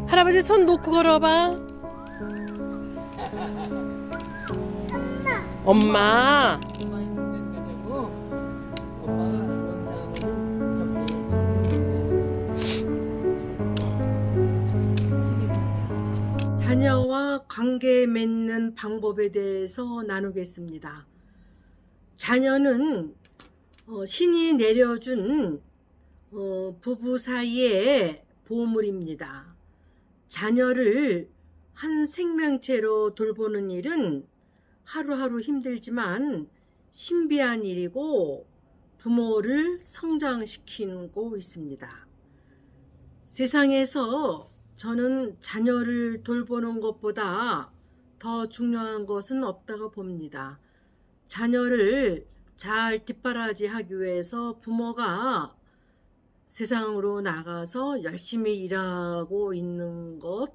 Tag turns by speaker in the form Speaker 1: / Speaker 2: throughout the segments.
Speaker 1: 할아버지 손 놓고 걸어봐. 엄마. 자녀와 관계 맺는 방법에 대해서 나누겠습니다. 자녀는 신이 내려준 부부 사이의 보물입니다. 자녀를 한 생명체로 돌보는 일은 하루하루 힘들지만 신비한 일이고 부모를 성장시키고 있습니다. 세상에서 저는 자녀를 돌보는 것보다 더 중요한 것은 없다고 봅니다. 자녀를 잘 뒷바라지하기 위해서 부모가 세상으로 나가서 열심히 일하고 있는 것,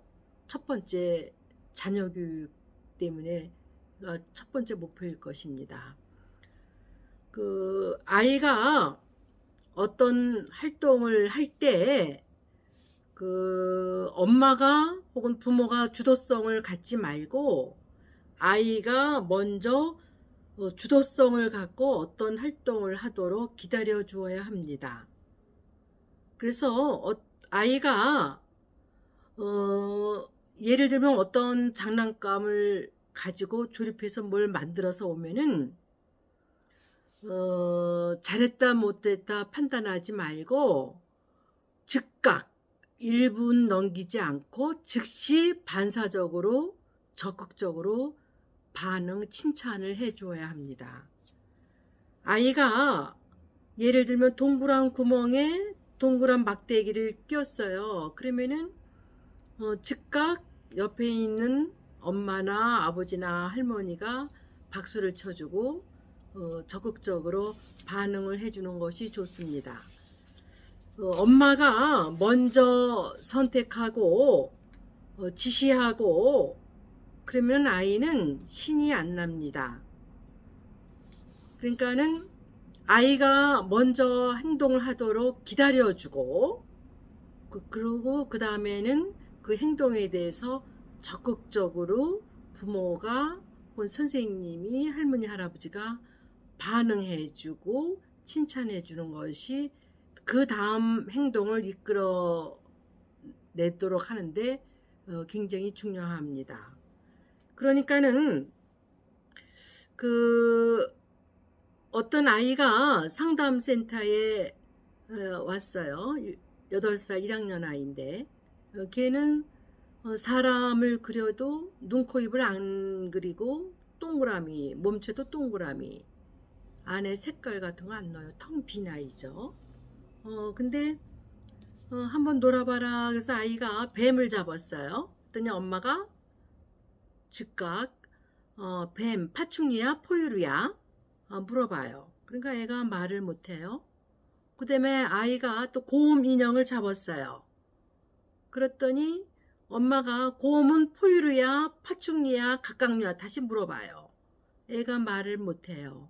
Speaker 1: 첫 번째 자녀 교육 때문에 첫 번째 목표일 것입니다. 아이가 어떤 활동을 할 때 엄마가 혹은 부모가 주도성을 갖지 말고 아이가 먼저 주도성을 갖고 어떤 활동을 하도록 기다려 주어야 합니다. 그래서 아이가 예를 들면 어떤 장난감을 가지고 조립해서 뭘 만들어서 오면은 잘했다 못했다 판단하지 말고 즉각 1분 넘기지 않고 즉시 반사적으로 적극적으로 반응, 칭찬을 해줘야 합니다. 아이가 예를 들면 동그란 구멍에 동그란 막대기를 꼈어요. 그러면은 즉각 옆에 있는 엄마나 아버지나 할머니가 박수를 쳐주고 적극적으로 반응을 해주는 것이 좋습니다. 엄마가 먼저 선택하고 지시하고 그러면 아이는 신이 안 납니다. 그러니까는 아이가 먼저 행동을 하도록 기다려주고 그리고 그 다음에는 그 행동에 대해서 적극적으로 부모가 혹은 선생님이 할머니 할아버지가 반응해주고 칭찬해주는 것이 그 다음 행동을 이끌어 내도록 하는데 굉장히 중요합니다. 그러니까는 어떤 아이가 상담센터에 왔어요. 8살 1학년 아이인데 걔는 사람을 그려도 눈, 코, 입을 안 그리고 동그라미, 몸체도 동그라미, 안에 색깔 같은 거 안 넣어요. 텅 빈 아이죠. 근데 한번 놀아봐라. 그래서 아이가 뱀을 잡았어요. 그랬더니 엄마가 즉각 뱀, 파충류야, 포유류야? 물어봐요. 그러니까 애가 말을 못해요. 그 다음에 아이가 또 곰 인형을 잡았어요. 그랬더니 엄마가 곰은 포유류야, 파충류야, 갑각류야? 다시 물어봐요. 애가 말을 못해요.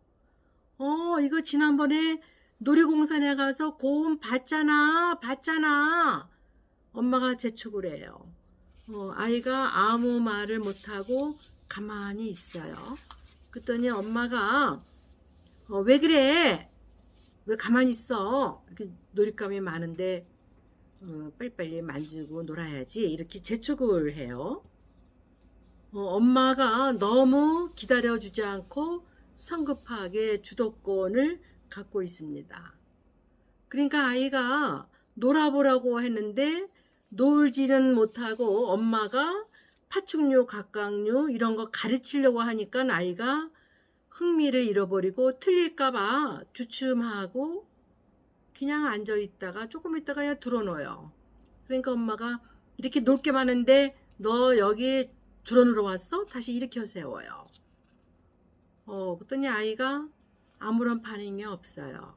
Speaker 1: 이거 지난번에 놀이공원에 가서 곰 봤잖아. 엄마가 재촉을 해요. 아이가 아무 말을 못하고 가만히 있어요. 그랬더니 엄마가 왜 그래? 왜 가만히 있어? 이렇게 놀잇감이 많은데 빨리빨리 만지고 놀아야지. 이렇게 재촉을 해요. 엄마가 너무 기다려주지 않고 성급하게 주도권을 갖고 있습니다. 그러니까 아이가 놀아보라고 했는데 놀지는 못하고 엄마가 파충류, 갑각류 이런 거 가르치려고 하니까 아이가 흥미를 잃어버리고 틀릴까봐 주춤하고 그냥 앉아있다가 조금 있다가 들어놓아요. 그러니까 엄마가 이렇게 놀 게 많은데 너 여기 들어누러 왔어? 다시 일으켜 세워요. 그랬더니 아이가 아무런 반응이 없어요.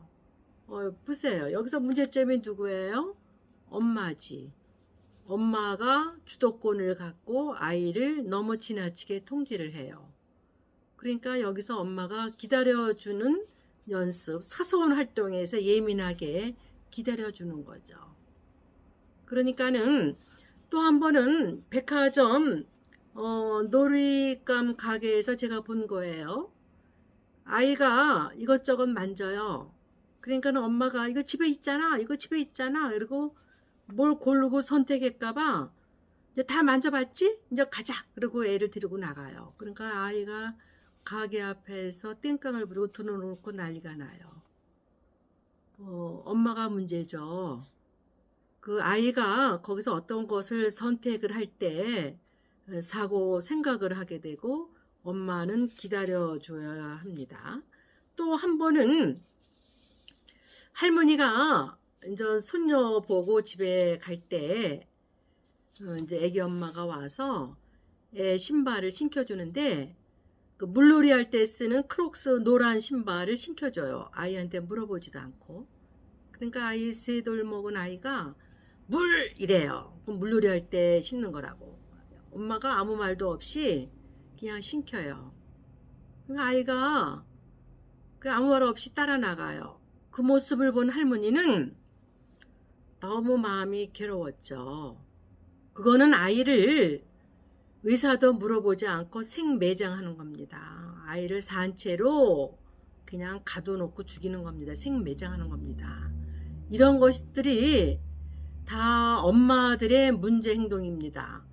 Speaker 1: 보세요. 여기서 문제점이 누구예요? 엄마지. 엄마가 주도권을 갖고 아이를 너무 지나치게 통제를 해요. 그러니까 여기서 엄마가 기다려주는 연습, 사소한 활동에서 예민하게 기다려주는 거죠. 그러니까는 또 한 번은 백화점 놀이감 가게에서 제가 본 거예요. 아이가 이것저것 만져요. 그러니까 엄마가 이거 집에 있잖아, 이거 집에 있잖아, 이러고 뭘 고르고 선택할까봐 이제 다 만져봤지? 이제 가자. 그리고 애를 데리고 나가요. 그러니까 아이가 가게 앞에서 땡깡을 부리고 두 눈을 놓고 난리가 나요. 엄마가 문제죠. 그 아이가 거기서 어떤 것을 선택을 할 때 사고 생각을 하게 되고 엄마는 기다려줘야 합니다. 또 한 번은 할머니가 이제 손녀 보고 집에 갈 때 이제 애기 엄마가 와서 애 신발을 신겨주는데 그 물놀이 할 때 쓰는 크록스 노란 신발을 신겨줘요. 아이한테 물어보지도 않고. 그러니까 아이 3돌 먹은 아이가 물! 이래요. 그럼 물놀이 할 때 신는 거라고. 엄마가 아무 말도 없이 그냥 신겨요. 그러니까 아이가 아무 말 없이 따라 나가요. 그 모습을 본 할머니는 너무 마음이 괴로웠죠. 그거는 아이를 의사도 물어보지 않고 생매장하는 겁니다. 아이를 산채로 그냥 가둬놓고 죽이는 겁니다. 생매장하는 겁니다. 이런 것들이 다 엄마들의 문제 행동입니다.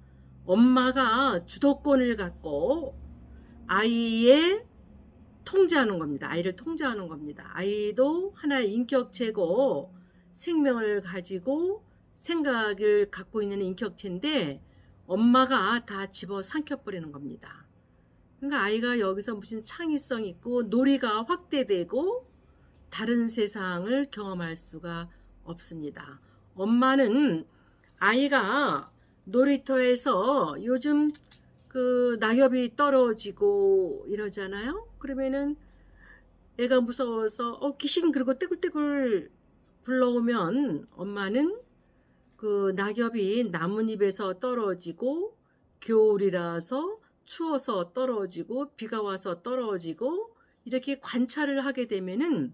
Speaker 1: 엄마가 주도권을 갖고 아이의 통제하는 겁니다. 아이를 통제하는 겁니다. 아이도 하나의 인격체고 생명을 가지고 생각을 갖고 있는 인격체인데 엄마가 다 집어 삼켜버리는 겁니다. 그러니까 아이가 여기서 무슨 창의성 있고 놀이가 확대되고 다른 세상을 경험할 수가 없습니다. 엄마는 아이가 놀이터에서 요즘 그 낙엽이 떨어지고 이러잖아요. 그러면은 애가 무서워서 귀신 그러고 떼굴떼굴 불러오면 엄마는 그 낙엽이 나뭇잎에서 떨어지고 겨울이라서 추워서 떨어지고 비가 와서 떨어지고 이렇게 관찰을 하게 되면은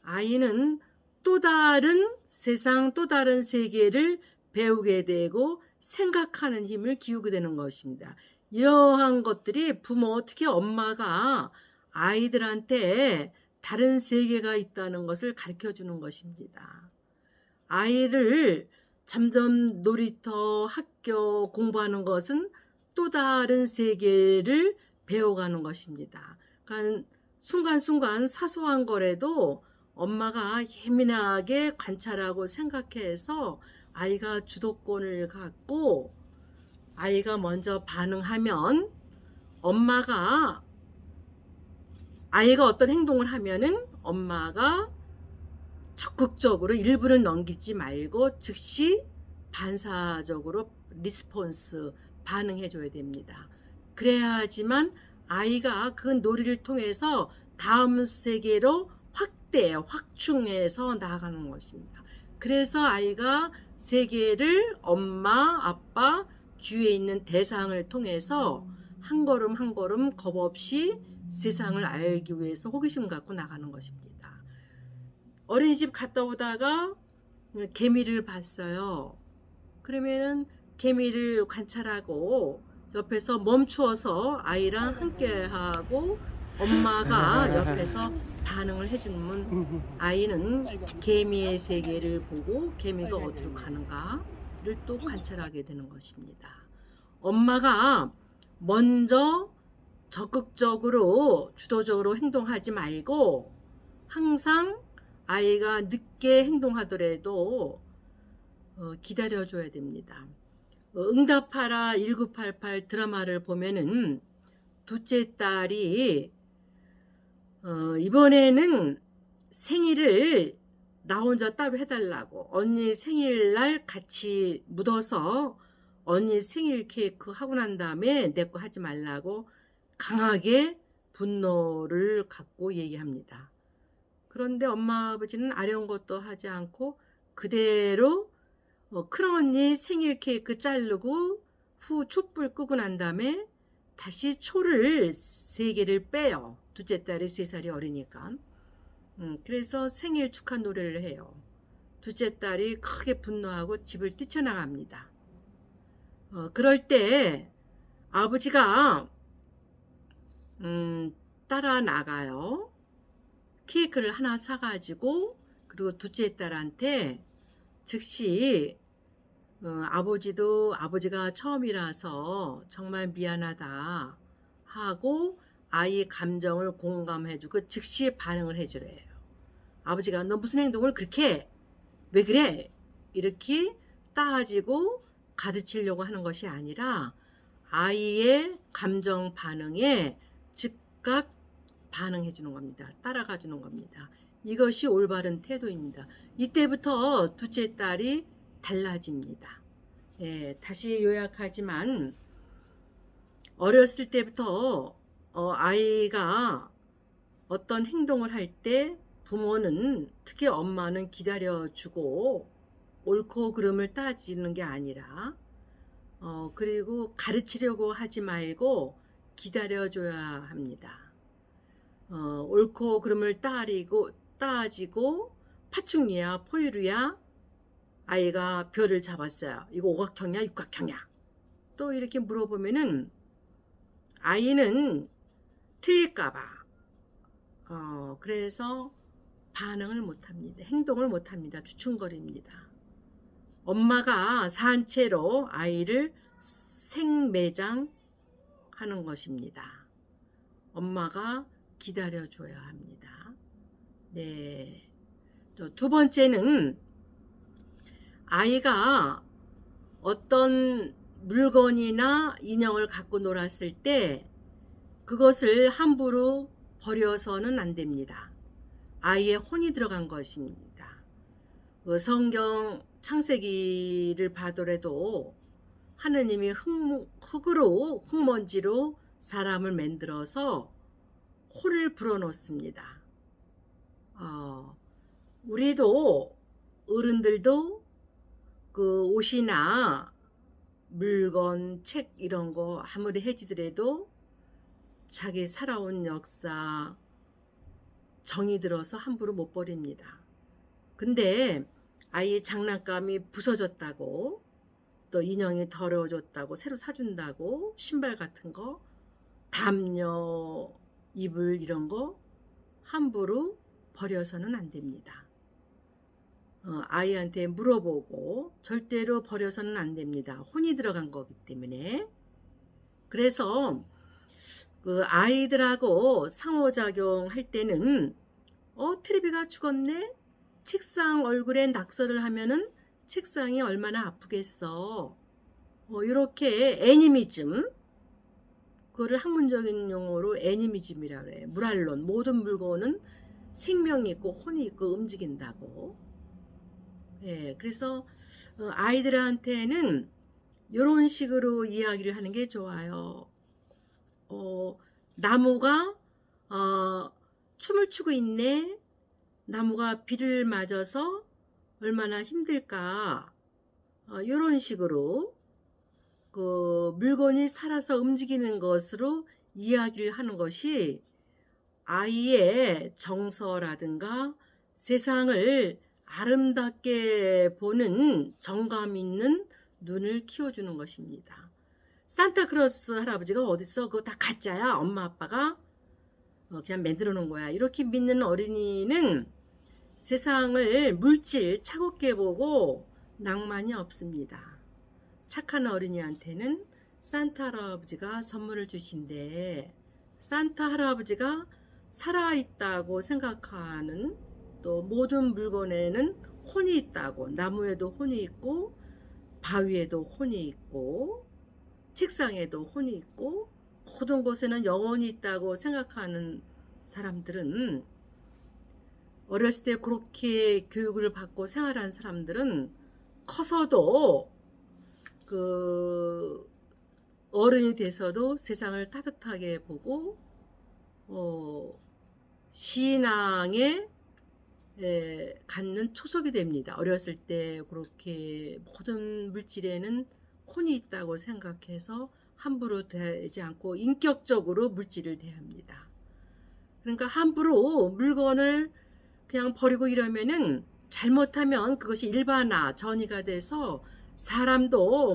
Speaker 1: 아이는 또 다른 세상, 또 다른 세계를 배우게 되고 생각하는 힘을 기우게 되는 것입니다. 이러한 것들이 부모, 특히 엄마가 아이들한테 다른 세계가 있다는 것을 가르쳐 주는 것입니다. 아이를 점점 놀이터, 학교 공부하는 것은 또 다른 세계를 배워가는 것입니다. 그러니까 순간순간 사소한 거라도 엄마가 예민하게 관찰하고 생각해서 아이가 주도권을 갖고 아이가 먼저 반응하면 엄마가 아이가 어떤 행동을 하면은 엄마가 적극적으로 일부를 넘기지 말고 즉시 반사적으로 리스폰스 반응해 줘야 됩니다. 그래야지만 아이가 그 놀이를 통해서 다음 세계로 확충해서 나아가는 것입니다. 그래서 아이가 세계를 엄마, 아빠, 주위에 있는 대상을 통해서 한 걸음 한 걸음 겁 없이 세상을 알기 위해서 호기심 갖고 나가는 것입니다. 어린이집 갔다 오다가 개미를 봤어요. 그러면은 개미를 관찰하고 옆에서 멈추어서 아이랑 함께하고 엄마가 옆에서 반응을 해주면 아이는 개미의 세계를 보고 개미가 어디로 가는가를 또 관찰하게 되는 것입니다. 엄마가 먼저 적극적으로 주도적으로 행동하지 말고 항상 아이가 늦게 행동하더라도 기다려줘야 됩니다. 응답하라 1988 드라마를 보면은 둘째 딸이 이번에는 생일을 나 혼자 따로 해달라고 언니 생일날 같이 묻어서 언니 생일 케이크 하고 난 다음에 내 거 하지 말라고 강하게 분노를 갖고 얘기합니다. 그런데 엄마 아버지는 아려운 것도 하지 않고 그대로 큰언니 생일 케이크 자르고 후 촛불 끄고 난 다음에 다시 초를 3개를 빼요. 둘째 딸이 3살이 어리니까. 그래서 생일 축하 노래를 해요. 둘째 딸이 크게 분노하고 집을 뛰쳐나갑니다. 그럴 때 아버지가 따라 나가요. 케이크를 하나 사가지고, 그리고 둘째 딸한테 즉시 아버지가 처음이라서 정말 미안하다 하고 아이의 감정을 공감해주고 즉시 반응을 해주래요. 아버지가 너 무슨 행동을 그렇게 해? 왜 그래? 이렇게 따지고 가르치려고 하는 것이 아니라 아이의 감정 반응에 즉각 반응해 주는 겁니다. 따라가 주는 겁니다. 이것이 올바른 태도입니다. 이때부터 둘째 딸이 달라집니다. 예, 다시 요약하지만 어렸을 때부터 아이가 어떤 행동을 할 때 부모는, 특히 엄마는 기다려주고 옳고 그름을 따지는 게 아니라 그리고 가르치려고 하지 말고 기다려줘야 합니다. 옳고 그름을 따지고 파충류야 포유류야 아이가 별을 잡았어요. 이거 오각형이야 육각형이야? 또 이렇게 물어보면은 아이는 틀릴까봐 그래서 반응을 못합니다. 행동을 못합니다. 주춤거립니다. 엄마가 산채로 아이를 생매장하는 것입니다. 엄마가 기다려줘야 합니다. 네. 두 번째는 아이가 어떤 물건이나 인형을 갖고 놀았을 때 그것을 함부로 버려서는 안 됩니다. 아이의 혼이 들어간 것입니다. 성경 창세기를 봐더라도 하느님이 흙먼지로 사람을 만들어서 혼을 불어넣습니다. 우리도 어른들도 그 옷이나 물건, 책 이런 거 아무리 해지더라도 자기 살아온 역사 정이 들어서 함부로 못 버립니다. 근데 아이의 장난감이 부서졌다고, 또 인형이 더러워졌다고 새로 사준다고, 신발 같은 거, 담요, 이불 이런 거 함부로 버려서는 안 됩니다. 아이한테 물어보고 절대로 버려서는 안 됩니다. 혼이 들어간 거기 때문에. 그래서 그 아이들하고 상호작용할 때는 테레비가 죽었네? 책상 얼굴에 낙서를 하면은 책상이 얼마나 아프겠어. 이렇게 애니미즘, 그거를 학문적인 용어로 애니미즘이라고 그래요. 물알론, 모든 물건은 생명이 있고 혼이 있고 움직인다고. 예, 그래서 아이들한테는 이런 식으로 이야기를 하는 게 좋아요. 나무가 춤을 추고 있네. 나무가 비를 맞아서 얼마나 힘들까. 이런 식으로 그 물건이 살아서 움직이는 것으로 이야기를 하는 것이 아이의 정서라든가 세상을 아름답게 보는 정감 있는 눈을 키워주는 것입니다. 산타크로스 할아버지가 어딨어? 그거 다 가짜야. 엄마 아빠가 그냥 만들어 놓은 거야. 이렇게 믿는 어린이는 세상을 물질 차갑게 보고 낭만이 없습니다. 착한 어린이한테는 산타 할아버지가 선물을 주신대. 산타 할아버지가 살아있다고 생각하는, 또 모든 물건에는 혼이 있다고, 나무에도 혼이 있고 바위에도 혼이 있고 책상에도 혼이 있고 모든 곳에는 영혼이 있다고 생각하는 사람들은, 어렸을 때 그렇게 교육을 받고 생활한 사람들은 커서도 그 어른이 돼서도 세상을 따뜻하게 보고 신앙에 갖는 초석이 됩니다. 어렸을 때 그렇게 모든 물질에는 혼이 있다고 생각해서 함부로 대하지 않고 인격적으로 물질을 대합니다. 그러니까 함부로 물건을 그냥 버리고 이러면은 잘못하면 그것이 일반화, 전이가 돼서 사람도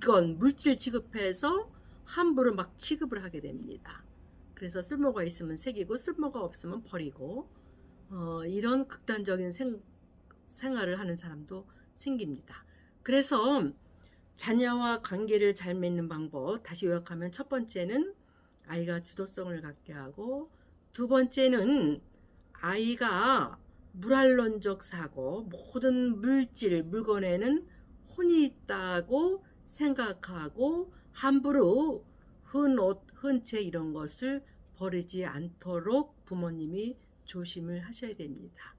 Speaker 1: 물건, 물질 취급해서 함부로 막 취급을 하게 됩니다. 그래서 쓸모가 있으면 새기고 쓸모가 없으면 버리고 이런 극단적인 생활을 하는 사람도 생깁니다. 그래서 자녀와 관계를 잘 맺는 방법, 다시 요약하면 첫 번째는 아이가 주도성을 갖게 하고, 두 번째는 아이가 무랄론적 사고, 모든 물질, 물건에는 혼이 있다고 생각하고 함부로 흔 옷, 흔 채 이런 것을 버리지 않도록 부모님이 조심을 하셔야 됩니다.